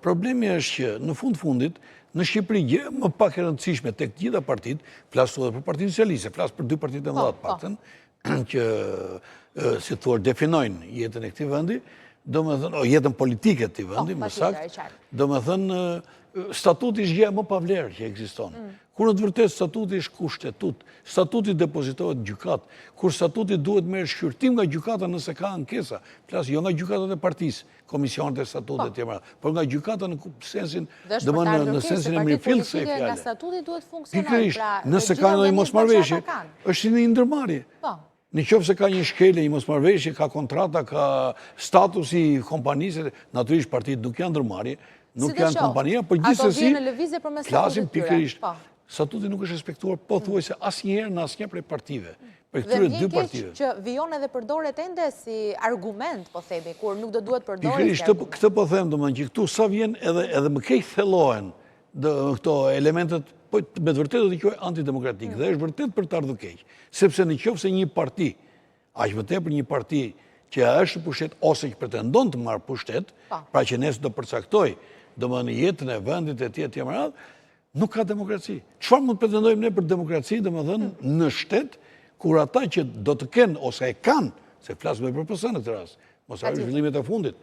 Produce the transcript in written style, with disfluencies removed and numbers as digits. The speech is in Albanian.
problemi është që në fundit, në Shqipëri, më pak e rëndësishme tek gjitha partit, flasë edhe për Partinë Socialiste, flasë për dy partit e mëdha të paktën, që, si thua, definojnë jetën e këtij vendi, do me thënë, jetën politike të këtij vendi, më saktë, do me thënë, statuti është gjë më pa vlerë që ekziston. Kur në të vërtetë statuti është kushtetut, statuti depozitohet në gjykat, kur statuti duhet merr shqyrtim nga gjykata nëse ka ankesa, flas jo nga gjykatat e partisë, komisionet e statutit e tjera, por nga gjykata në sensin, në sensin e mirëfillt se fjala. Nga statuti duhet funksionojë. Pikërisht, nëse ka ndonjë mosmarrëveshje, është një ndërmarrje. Në qoftë se ka një shkelje, një mosmarrëveshje, ka kontrata, ka statusi kompanisë, natyrisht partitë nuk janë ndërmarrje, nuk janë kompania, por gjithsesi flasim pikërisht. Statuti nuk është respektuar pothuajse asnjëherë në asnjë prej partive. Për këtyre dy partive. Dhe vjen keq që vijon edhe përdoret ende si argument, po themi, kur nuk do duhet përdoret. Pikërisht, këtë po them domethënë që këtu sa vjen edhe më keq thellohen këto elementet, po me të vërtetë do të quaj antidemokratik dhe është vërtet për të ardhur keq, sepse nëse një parti, aq më tepër një parti që është në pushtet ose që pretendon të marrë pushtet, pra që nesër do përcaktoj domethënë jetën e vendit e tij etj. Nuk ka demokraci. Çfarë mund të pretendojmë ne për demokraci, domethënë në shtet, kur ata që do të kenë ose e kanë, se flas më për PS në këtë rast, mos harrojmë zhvillimet e fundit.